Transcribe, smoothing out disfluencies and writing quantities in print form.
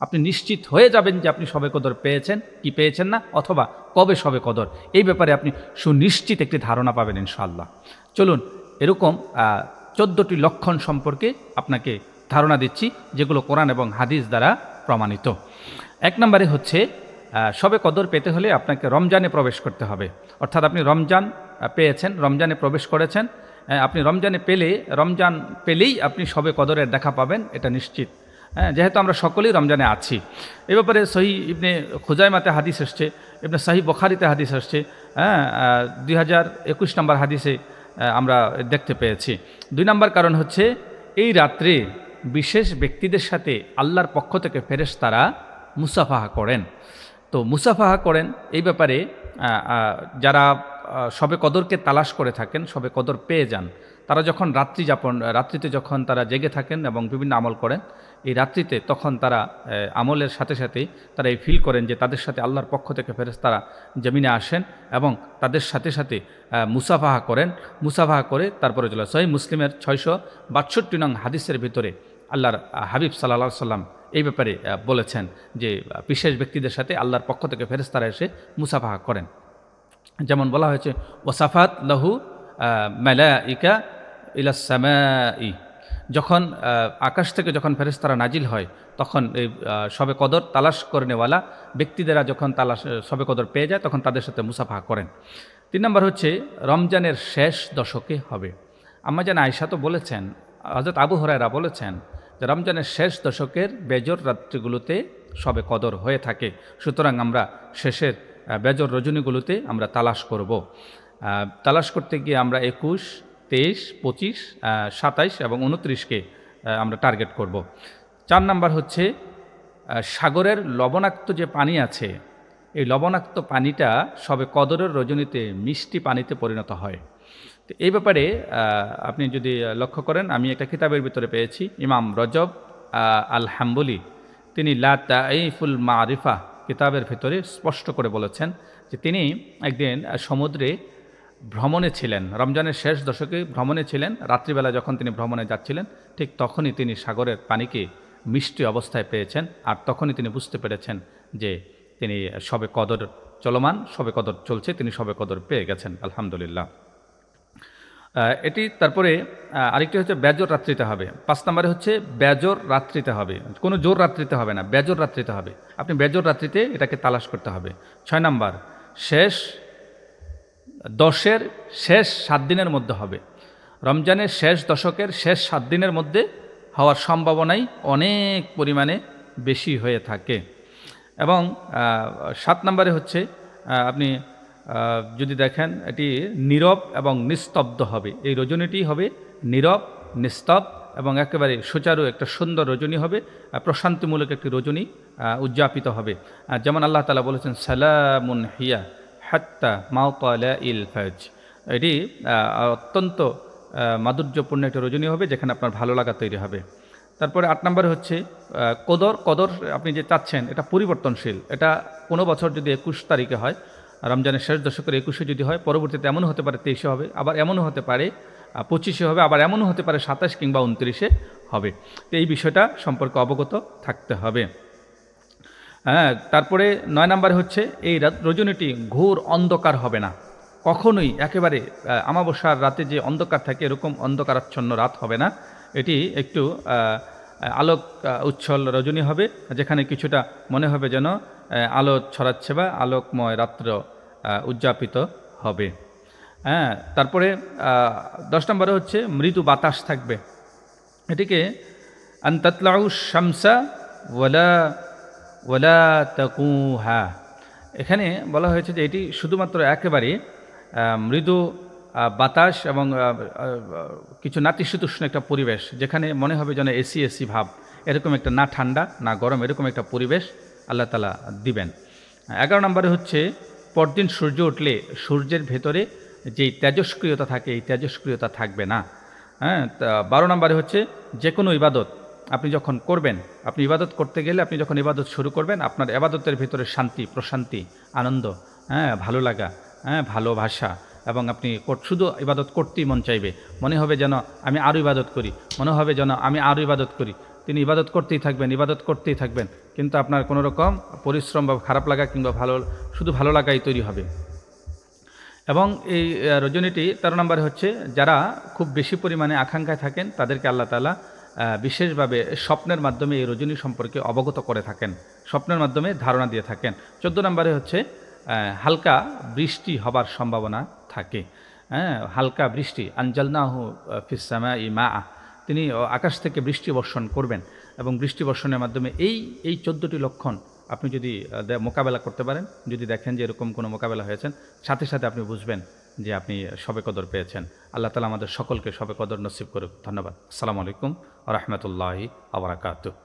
আপনি নিশ্চিত হয়ে যাবেন যে আপনি শবে কদর পেয়েছেন কি পেয়েছেন না, অথবা কবে শবে কদর, এই ব্যাপারে আপনি সুনিশ্চিত একটি ধারণা পাবেন ইনশাআল্লাহ। চলুন এরকম 14টি লক্ষণ সম্পর্কে আপনাকে ধারণা দিচ্ছি, যেগুলো কোরআন এবং হাদিস দ্বারা প্রমাণিত। 1 নম্বরে হচ্ছে, শবে কদর পেতে হলে আপনাকে রমজানে প্রবেশ করতে হবে। অর্থাৎ আপনি রমজান পেয়েছেন, রমজানে প্রবেশ করেছেন, আপনি রমজান পেলেই আপনি শবে কদরের দেখা পাবেন, এটা নিশ্চিত। যেহেতু আমরা সকলেই রমজানে আছি। এ ব্যাপারে সহি ইবনে খুজাইমাতে হাদিস আসছে, ইবনে সহি বুখারীতে হাদিস আসছে, 2021 নম্বর হাদিসে আমরা দেখতে পেয়েছি। 2 নম্বর কারণ হচ্ছে, এই রাত্রে বিশেষ ব্যক্তিদের সাথে আল্লাহর পক্ষ থেকে ফেরেশতারা মুসাফাহা করেন। তো মুসাফাহা করেন এই ব্যাপারে যারা শবে কদরকে তালাশ করে থাকেন, শবে কদর পেয়ে যান, তারা যখন রাত্রিতে যখন তারা জেগে থাকেন এবং বিভিন্ন আমল করেন, এই রাত্রিতে তখন তারা আমলের সাথে সাথে তারা এই ফিল করেন যে তাদের সাথে আল্লাহর পক্ষ থেকে ফেরেশতারা জমিনে আসেন এবং তাদের সাথে সাথে মুসাফাহা করে তারপরে চলে। সহিহ মুসলিমের 662 নং হাদিসের ভিতরে আল্লাহর হাবিব সাল্লাল্লাহু আলাইহি সাল্লাম এই ব্যাপারে বলেছেন যে বিশেষ ব্যক্তিদের সাথে আল্লাহর পক্ষ থেকে ফেরেশতারা এসে মুসাফাহা করেন। যেমন বলা হয়েছে, ওয়াসাফাত লাহু মালাইকা ইলাস সামাই, যখন আকাশ থেকে যখন ফেরেশতারা নাজিল হয়, তখন এই শবে কদর তালাশ করে নেওয়ালা ব্যক্তিদেরা যখন শবে কদর পেয়ে যায়, তখন তাদের সাথে মুসাফাহা করেন। 3 নম্বর হচ্ছে, রমজানের শেষ দশকে হবে। আম্মা জান আয়েশা তো বলেছেন, হযরত আবু হুরায়রা বলেছেন যে রমজানের শেষ দশকের বেজর রাত্রিগুলোতে শবে কদর হয়ে থাকে। সুতরাং আমরা শেষের বেজর রজনীগুলোতে আমরা তালাশ করব। তালাশ করতে গিয়ে আমরা 21, 23, 25, 27 এবং 29কে আমরা টার্গেট করব। 4 নাম্বার হচ্ছে, সাগরের লবণাক্ত যে পানি আছে, এই লবণাক্ত পানিটা শবে কদরের রজনীতে মিষ্টি পানিতে পরিণত হয়। তো এই ব্যাপারে আপনি যদি লক্ষ্য করেন, আমি একটা কিতাবের ভিতরে পেয়েছি, ইমাম রজব আল হাম্বলি তিনি লা তাঈফুল মারিফা কিতাবের ভিতরে স্পষ্ট করে বলেছেন যে তিনি একদিন সমুদ্রে ভ্রমণে ছিলেন, রমজানের শেষ দশকে ভ্রমণে ছিলেন। রাত্রিবেলা যখন তিনি ভ্রমণে যাচ্ছিলেন, ঠিক তখনই তিনি সাগরের পানিকে মিষ্টি অবস্থায় পেয়েছেন, আর তখনই তিনি বুঝতে পেরেছেন যে তিনি শবে কদর চলমান, শবে কদর চলছে, তিনি শবে কদর পেয়ে গেছেন, আলহামদুলিল্লাহ। এটি তারপরে আরেকটি হচ্ছে বেজর রাত্রিতে হবে। 5 নম্বরে হচ্ছে বেজর রাত্রিতে হবে, কোনো জোর রাত্রিতে হবে না, বেজর রাত্রিতে হবে। আপনি বেজর রাত্রিতে এটাকে তালাশ করতে হবে। 6 নম্বর, শেষ 10-এর শেষ 7 দিনের মধ্যে হবে। রমজানের শেষ দশকের শেষ 7 দিনের মধ্যে হওয়ার সম্ভাবনাই অনেক পরিমাণে বেশি হয়ে থাকে। এবং 7 নম্বরে হচ্ছে, আপনি যদি দেখেন, এটি নীরব এবং নিস্তব্ধ হবে। এই রজনীটি হবে নীরব, নিস্তব্ধ এবং একেবারে সুচারু একটা সুন্দর রজনী হবে, প্রশান্তিমূলক একটি রজনী উদযাপিত হবে। যেমন আল্লাহ তাআলা বলেছেন, সালামুন হিয়া হাত্তা মাতালাইল ফাজ, এটি অত্যন্ত মাধুর্যপূর্ণ একটা রজনী হবে, যেখানে আপনার ভালো লাগা তৈরি হবে। তারপরে 8 নম্বরে হচ্ছে, কদর আপনি যে চাচ্ছেন এটা পরিবর্তনশীল। এটা কোনো বছর যদি 21 তারিখে হয়, রমজানের শেষ দশকের 21-এ যদি হয়, পরবর্তীতে এমনও হতে পারে 23-এ হবে, আবার এমনও হতে পারে 25-এ হবে, আবার এমনও হতে পারে 27 কিংবা 29-এ হবে। তো এই বিষয়টা সম্পর্কে অবগত থাকতে হবে। তারপরে 9 নম্বরে হচ্ছে, এই রজনীটি ঘোর অন্ধকার হবে না, কখনোই একেবারে আমাবস্যার রাতে যে অন্ধকার থাকে এরকম অন্ধকারাচ্ছন্ন রাত হবে না। এটি একটু আলোক উচ্ছল রজনী হবে, যেখানে কিছুটা মনে হবে যেন আলো ছড়াচ্ছে বা আলোকময় রাত্র উদযাপিত হবে। তারপরে 10 নম্বরে হচ্ছে, মৃদু বাতাস থাকবে। এটিকে আনতাতলাউ শামসা ওয়ালা তাকুহা, এখানে বলা হয়েছে যে এটি শুধুমাত্র একেবারে মৃদু বাতাস এবং কিছু নাতিশীতোষ্ণ একটা পরিবেশ, যেখানে মনে হবে যেন এসি ভাব, এরকম একটা, না ঠান্ডা না গরম, এরকম একটা পরিবেশ আল্লাহ তাআলা দিবেন। 11 নম্বরে হচ্ছে, পরদিন সূর্য উঠলে সূর্যের ভেতরে যেই তেজস্ক্রিয়তা থাকে, এই তেজস্ক্রিয়তা থাকবে না। 12 নম্বরে হচ্ছে, যে কোনো ইবাদত আপনি যখন করবেন, আপনি ইবাদত করতে গেলে আপনি যখন ইবাদত শুরু করবেন, আপনার ইবাদতের ভিতরে শান্তি, প্রশান্তি, আনন্দ, ভালো লাগা, ভালোবাসা, এবং আপনি শুধু ইবাদত করতেই মন চাইবে, মনে হবে যেন আমি আরও ইবাদত করি, মনে হবে যেন আমি আরও ইবাদত করি। তিনি ইবাদত করতেই থাকবেন, কিন্তু আপনার কোনো রকম পরিশ্রম বা খারাপ লাগা কিংবা শুধু ভালো লাগাই তৈরি হবে। এবং এই রজনীটি 13 নম্বরে হচ্ছে যারা খুব বেশি পরিমাণে আকাঙ্ক্ষায় থাকেন তাদেরকে আল্লাহ তাআলা বিশেষভাবে স্বপ্নের মাধ্যমে এই রজনী সম্পর্কে অবগত করে থাকেন, স্বপ্নের মাধ্যমে ধারণা দিয়ে থাকেন। 14 নম্বরে হচ্ছে হালকা বৃষ্টি হবার সম্ভাবনা থাকে। হালকা বৃষ্টি, আনজালনাহু ফিস সামাই মাআ, তিনি আকাশ থেকে বৃষ্টি বর্ষণ করবেন এবং বৃষ্টি বর্ষণের মাধ্যমে এই 14টি লক্ষণ আপনি যদি মোকাবেলা করতে পারেন, যদি দেখেন যে এরকম কোনো মোকাবেলা হয়েছেন, সাথে সাথে আপনি বুঝবেন যে আপনি শবে কদর পেয়েছেন। আল্লাহ তাআলা আমাদের সকলকে শবে কদর নসিব করুক। ধন্যবাদ। আসসালামু আলাইকুম ওয়া রাহমাতুল্লাহি ওয়া বারাকাতুহু।